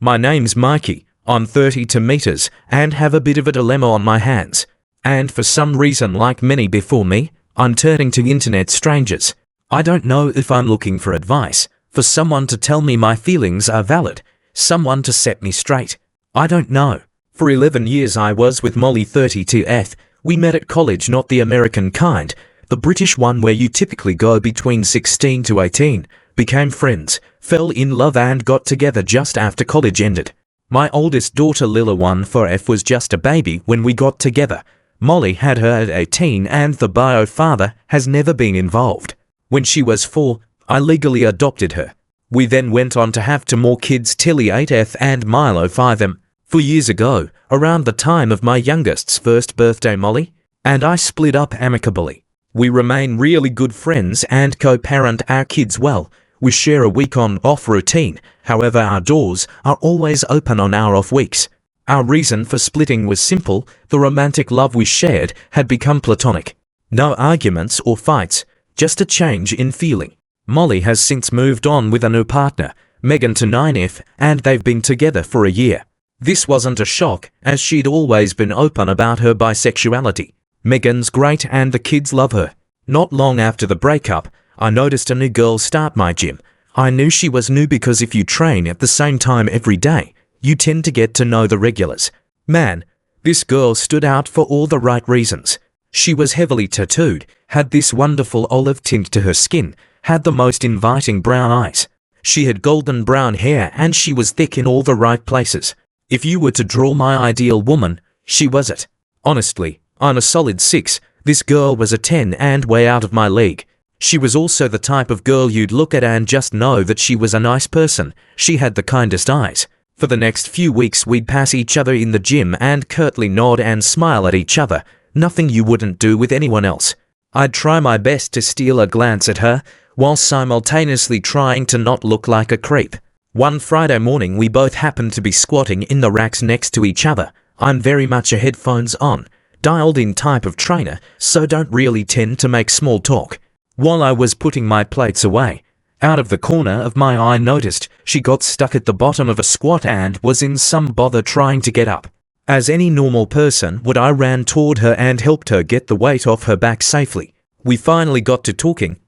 My name's Mikey, I'm 32 meters, and have a bit of a dilemma on my hands. And for some reason, like many before me, I'm turning to internet strangers. I don't know if I'm looking for advice, for someone to tell me my feelings are valid, someone to set me straight. I don't know. For 11 years I was with Molly 32th. We met at college, not the American kind, the British one where you typically go between 16 to 18, became friends, fell in love and got together just after college ended. My oldest daughter Lila 14F was just a baby when we got together. Molly had her at 18 and the bio father has never been involved. When she was 4, I legally adopted her. We then went on to have 2 more kids, Tilly 8F and Milo 5M. 4 years ago, around the time of my youngest's first birthday, Molly and I split up amicably. We remain really good friends and co-parent our kids well. We share a week-on-off routine, however our doors are always open on our off weeks. Our reason for splitting was simple: the romantic love we shared had become platonic. No arguments or fights, just a change in feeling. Molly has since moved on with a new partner, Megan to 9F, and they've been together for a year. This wasn't a shock, as she'd always been open about her bisexuality. Megan's great and the kids love her. Not long after the breakup, I noticed a new girl start my gym. I knew she was new because if you train at the same time every day, you tend to get to know the regulars. Man, this girl stood out for all the right reasons. She was heavily tattooed, had this wonderful olive tint to her skin, had the most inviting brown eyes. She had golden brown hair and she was thick in all the right places. If you were to draw my ideal woman, she was it. Honestly, I'm a solid 6. This girl was a 10 and way out of my league. She was also the type of girl you'd look at and just know that she was a nice person. She had the kindest eyes. For the next few weeks we'd pass each other in the gym and curtly nod and smile at each other. Nothing you wouldn't do with anyone else. I'd try my best to steal a glance at her, while simultaneously trying to not look like a creep. One Friday morning we both happened to be squatting in the racks next to each other. I'm very much a headphones on, dialed in type of trainer, so don't really tend to make small talk. While I was putting my plates away, out of the corner of my eye noticed she got stuck at the bottom of a squat and was in some bother trying to get up. As any normal person would, I ran toward her and helped her get the weight off her back safely. We finally got to talking.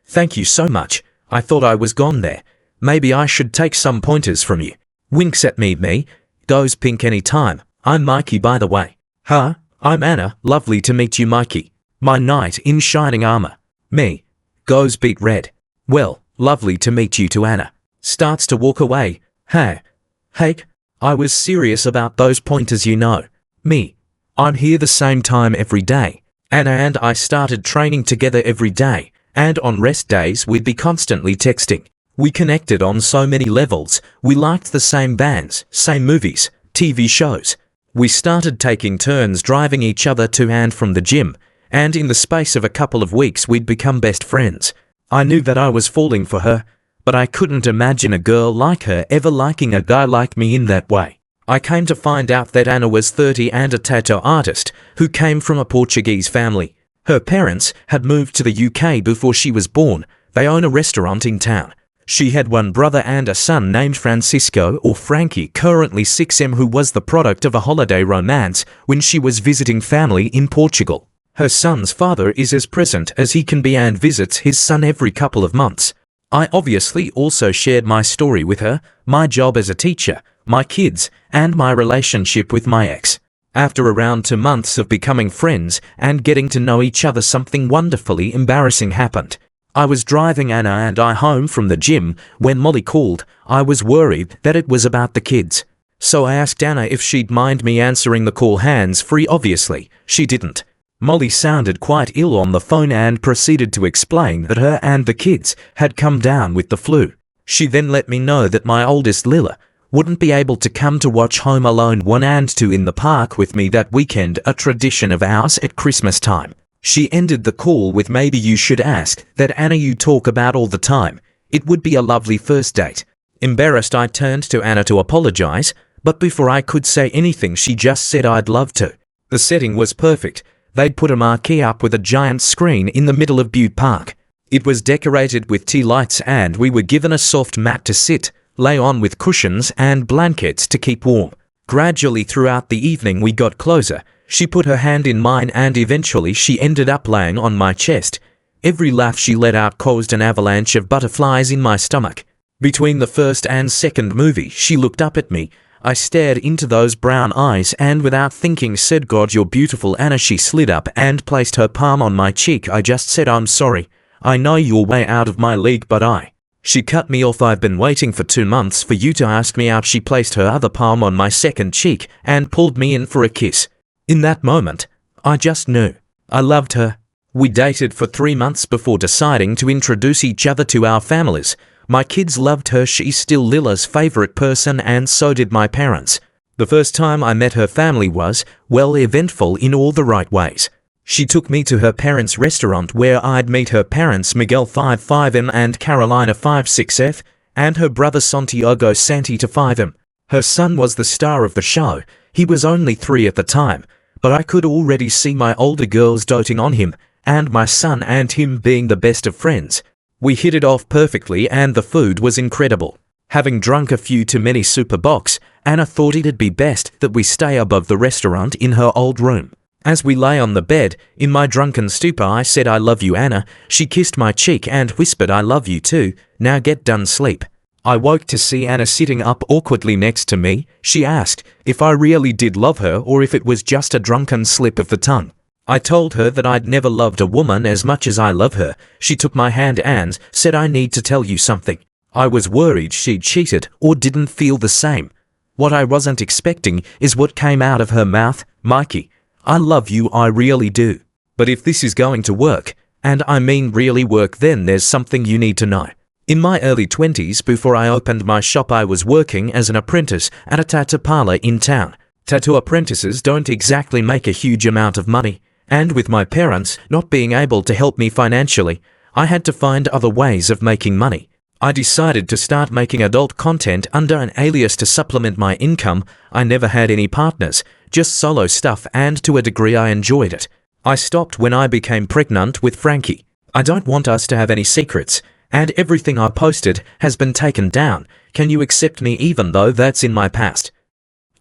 Thank you so much. I thought I was gone there. Maybe I should take some pointers from you. Winks at me. Goes pink anytime. I'm Mikey, by the way. I'm Anna. Lovely to meet you, Mikey. My knight in shining armor. Me. Goes beet red. Well, lovely to meet you too, Anna. Starts to walk away. Hey, I was serious about those pointers, you know. Me. I'm here the same time every day. Anna and I started training together every day, and on rest days we'd be constantly texting. We connected on so many levels. We liked the same bands, same movies, TV shows. We started taking turns driving each other to and from the gym, and in the space of a couple of weeks we'd become best friends. I knew that I was falling for her, but I couldn't imagine a girl like her ever liking a guy like me in that way. I came to find out that Anna was 30 and a tattoo artist who came from a Portuguese family. Her parents had moved to the UK before she was born. They own a restaurant in town. She had one brother and a son named Francisco, or Frankie, currently 6M, who was the product of a holiday romance when she was visiting family in Portugal. Her son's father is as present as he can be and visits his son every couple of months. I obviously also shared my story with her, my job as a teacher, my kids, and my relationship with my ex. After around 2 months of becoming friends and getting to know each other, something wonderfully embarrassing happened. I was driving Anna and I home from the gym when Molly called. I was worried that it was about the kids. So I asked Anna if she'd mind me answering the call hands-free. Obviously, she didn't. Molly sounded quite ill on the phone and proceeded to explain that her and the kids had come down with the flu. She then let me know that my oldest Lila wouldn't be able to come to watch Home Alone 1 and 2 in the park with me that weekend, a tradition of ours at Christmas time. She ended the call with, "Maybe you should ask that Anna you talk about all the time. It would be a lovely first date." Embarrassed, I turned to Anna to apologize, but before I could say anything she just said I'd love to. The setting was perfect. They'd put a marquee up with a giant screen in the middle of Butte Park. It was decorated with tea lights and we were given a soft mat to sit, lay on with cushions and blankets to keep warm. Gradually throughout the evening we got closer. She put her hand in mine and eventually she ended up laying on my chest. Every laugh she let out caused an avalanche of butterflies in my stomach. Between the first and second movie, she looked up at me. I stared into those brown eyes and without thinking said, "God, you're beautiful, Anna." She slid up and placed her palm on my cheek. I just said, "I'm sorry. I know you're way out of my league, but She cut me off. "I've been waiting for 2 months for you to ask me out." She placed her other palm on my second cheek and pulled me in for a kiss. In that moment, I just knew. I loved her. We dated for 3 months before deciding to introduce each other to our families. My kids loved her. She's still Lila's favorite person and so did my parents. The first time I met her family was, well, eventful in all the right ways. She took me to her parents' restaurant where I'd meet her parents, Miguel 55M and Carolina 56F, and her brother Santiago Santita 5M. Her son was the star of the show. He was only 3 at the time, but I could already see my older girls doting on him, and my son and him being the best of friends. We hit it off perfectly and the food was incredible. Having drunk a few too many super box, Anna thought it'd be best that we stay above the restaurant in her old room. As we lay on the bed, in my drunken stupor I said, "I love you, Anna." She kissed my cheek and whispered, "I love you too. Now get done sleep." I woke to see Anna sitting up awkwardly next to me. She asked if I really did love her or if it was just a drunken slip of the tongue. I told her that I'd never loved a woman as much as I love her. She took my hand and said, "I need to tell you something." I was worried she'd cheated or didn't feel the same. What I wasn't expecting is what came out of her mouth. "Mikey, I love you, I really do. But if this is going to work, and I mean really work, then there's something you need to know." In my early 20s, before I opened my shop, I was working as an apprentice at a tattoo parlor in town. Tattoo apprentices don't exactly make a huge amount of money, and with my parents not being able to help me financially, I had to find other ways of making money. I decided to start making adult content under an alias to supplement my income. I never had any partners, just solo stuff, and to a degree I enjoyed it. I stopped when I became pregnant with Frankie. I don't want us to have any secrets, and everything I posted has been taken down. Can you accept me even though that's in my past?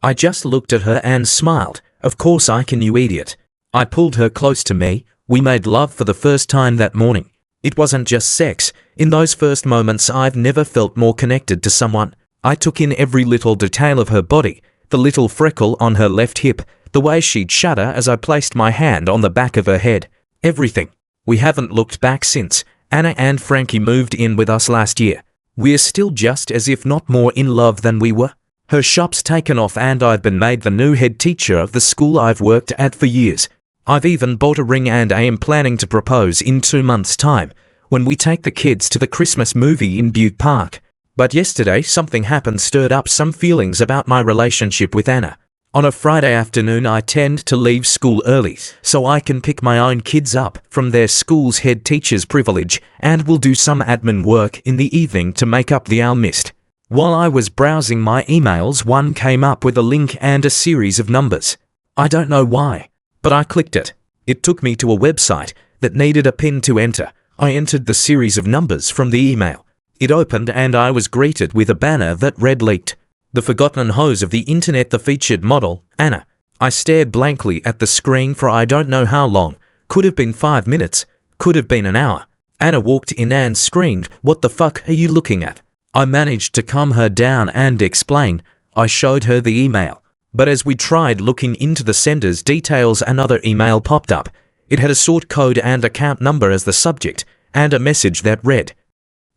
I just looked at her and smiled. Of course I can, you idiot. I pulled her close to me. We made love for the first time that morning. It wasn't just sex. In those first moments I've never felt more connected to someone. I took in every little detail of her body, the little freckle on her left hip, the way she'd shudder as I placed my hand on the back of her head. Everything. We haven't looked back since. Anna and Frankie moved in with us last year. We're still just as if not more in love than we were. Her shop's taken off and I've been made the new head teacher of the school I've worked at for years. I've even bought a ring and I am planning to propose in 2 months' time when we take the kids to the Christmas movie in Butte Park. But yesterday something happened stirred up some feelings about my relationship with Anna. On a Friday afternoon I tend to leave school early so I can pick my own kids up from their school's head teacher's privilege and will do some admin work in the evening to make up the hour missed. While I was browsing my emails, one came up with a link and a series of numbers. I don't know why, but I clicked it. It took me to a website that needed a PIN to enter. I entered the series of numbers from the email. It opened and I was greeted with a banner that read "Leaked. The forgotten hose of the internet, the featured model, Anna." I stared blankly at the screen for I don't know how long. Could have been 5 minutes. Could have been an hour. Anna walked in and screamed, "What the fuck are you looking at?" I managed to calm her down and explain. I showed her the email. But as we tried looking into the sender's details, another email popped up. It had a sort code and account number as the subject, and a message that read,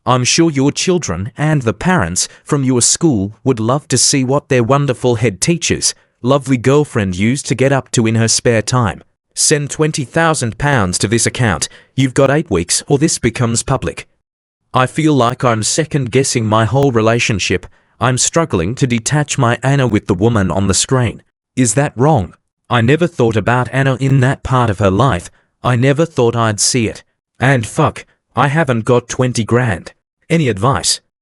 "I'm sure your children and the parents from your school would love to see what their wonderful head teacher's lovely girlfriend used to get up to in her spare time. Send £20,000 to this account. You've got 8 weeks or this becomes public." I feel like I'm second-guessing my whole relationship. I'm struggling to detach my Anna with the woman on the screen. Is that wrong? I never thought about Anna in that part of her life. I never thought I'd see it. And fuck, I haven't got 20 grand. Any advice?